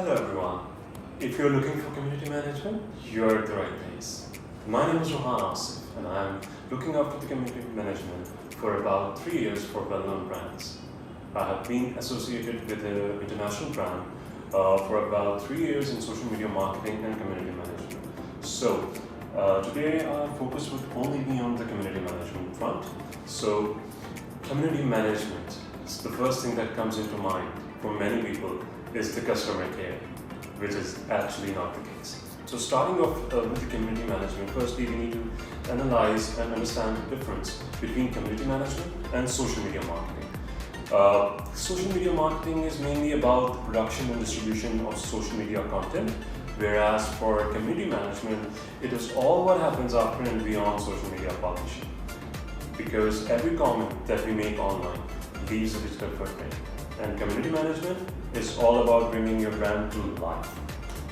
Hello everyone. If you're looking for community management, you're at the right place. My name is Rohan Asif and I'm looking after the community management for about 3 years for well-known brands. I have been associated with an international brand for about 3 years in social media marketing and community management. So today our focus would only be on the community management front. So community management is the first thing that comes into mind for many people is the customer care, which is actually not the case. So starting off with the community management, firstly we need to analyze and understand the difference between community management and social media marketing. Social media marketing is mainly about the production and distribution of social media content, whereas for community management, it is all what happens after and beyond social media publishing. Because every comment that we make online leaves a digital footprint. And community management is all about bringing your brand to life.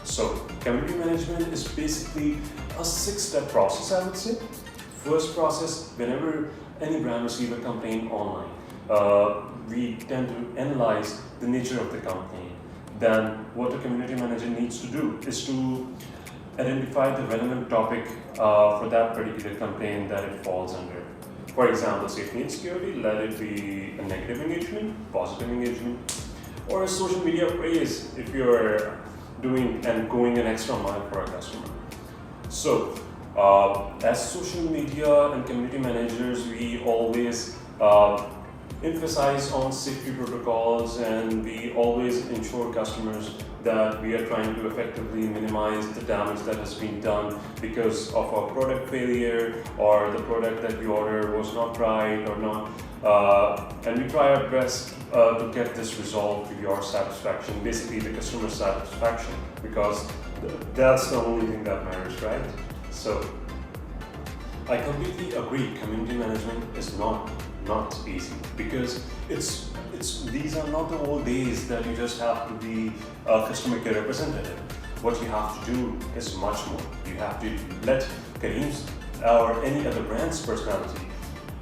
So community management is basically a 6-step process, I would say. First process, whenever any brand receives a campaign online, we tend to analyze the nature of the campaign. Then what a community manager needs to do is to identify the relevant topic for that particular campaign that it falls under. For example, safety and security, let it be a negative engagement, positive engagement, or a social media praise if you're doing and going an extra mile for a customer. So, as social media and community managers, we always emphasize on safety protocols and we always ensure customers that we are trying to effectively minimize the damage that has been done because of a product failure or the product that you order was not right or not, and we try our best to get this resolved to your satisfaction, basically the customer satisfaction, because that's the only thing that matters, right? So I completely agree, community management is not easy because these are not the old days that you just have to be a customer care representative. What you have to do is much more. You have to let Kareem's or any other brand's personality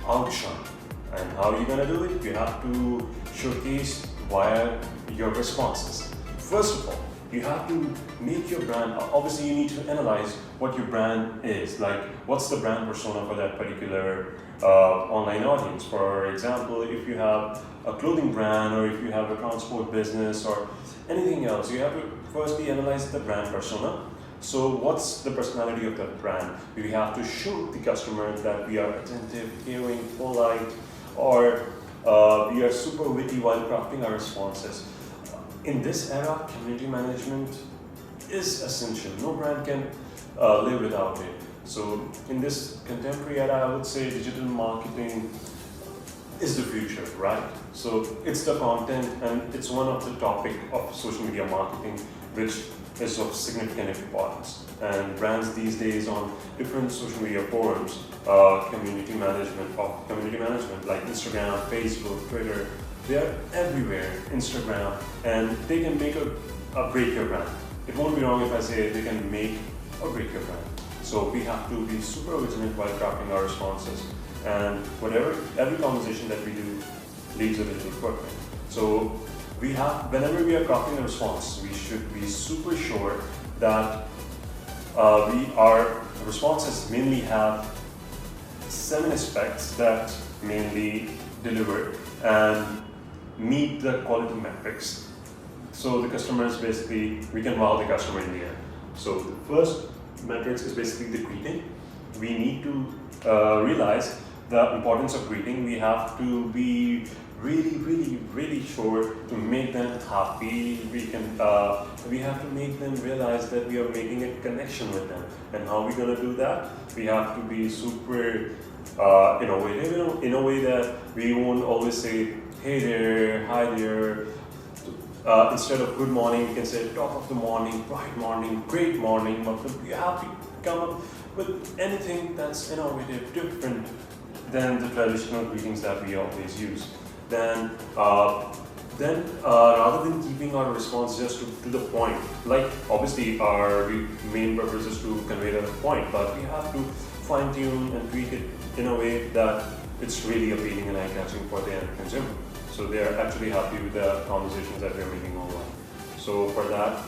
outshine. And how are you going to do it? You have to showcase via your responses. First of all, you have to make your brand, obviously you need to analyze what your brand is, like what's the brand persona for that particular online audience. For example, if you have a clothing brand or if you have a transport business or anything else, you have to firstly analyze the brand persona. So what's the personality of that brand? We have to show the customer that we are attentive, caring, polite, or we are super witty while crafting our responses. In this era, community management is essential. No brand can live without it. So in this contemporary era, I would say digital marketing is the future, right? So it's the content and it's one of the topic of social media marketing which is of significant importance. And brands these days on different social media forums, community management like Instagram, Facebook, Twitter, they are everywhere, Instagram, and they can make or break your brand. It won't be wrong if I say they can make or break your brand. So we have to be super vigilant while crafting our responses. And every conversation that we do leaves a digital footprint. So whenever we are crafting a response, we should be super sure that our responses mainly have 7 aspects that mainly deliver and meet the quality metrics. So the customers basically, we can wow the customer in the end. So the first metrics is basically the greeting. We need to realize the importance of greeting. We have to be really sure to make them happy. We have to make them realize that we are making a connection with them. And how are we going to do that? We have to be super innovative in a way that we won't always say, hey there, hi there. Instead of good morning, we can say top of the morning, bright morning, great morning. You have to come up with anything that's innovative, different than the traditional greetings that we always use. Then rather than keeping our response just to the point, like obviously our main purpose is to convey the point, but we have to fine tune and tweak it in a way that it's really appealing and eye-catching for the end consumer. So they are actually happy with the conversations that we're making online. So for that,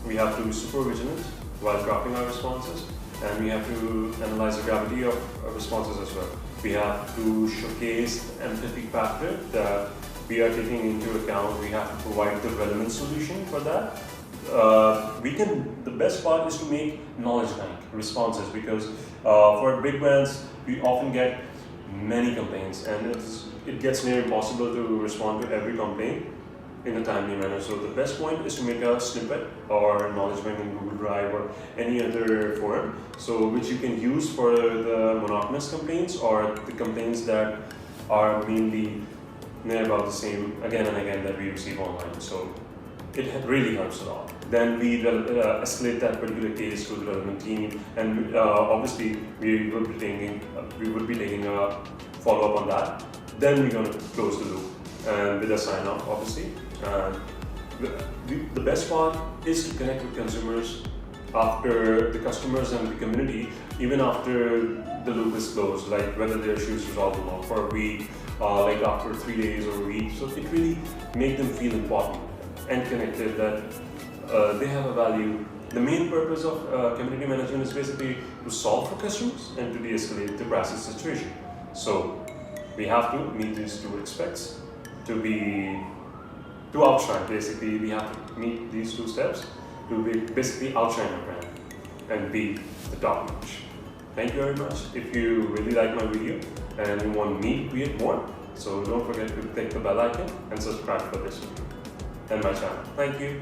we have to be super vigilant while drafting our responses, and we have to analyze the gravity of our responses as well. We have to showcase the empathy factor that we are taking into account. We have to provide the relevant solution for that. The best part is to make knowledge bank responses, because for big brands, we often get many complaints, and it gets near impossible to respond to every complaint in a timely manner. So the best point is to make a snippet or knowledge bank in Google Drive or any other forum, so which you can use for the monotonous complaints or the complaints that are mainly near about the same again and again that we receive online. So it really helps a lot. Then we escalate that particular case to the relevant team, and obviously we would be taking a follow up on that. Then we're going to close the loop and with a sign off, obviously. The best part is to connect with consumers after the customers and the community, even after the loop is closed, like whether their issue is resolved or not, for a week, like after 3 days or a week. So it really makes them feel important and connected, that they have a value. The main purpose of community management is basically to solve for customers and to de-escalate the crisis situation. So we have to meet these two aspects to outshine. Basically, we have to meet these two steps to basically outshine our brand and be the top notch. Thank you very much. If you really like my video and you want me to create more, so don't forget to click the bell icon and subscribe for this video and my channel. Thank you.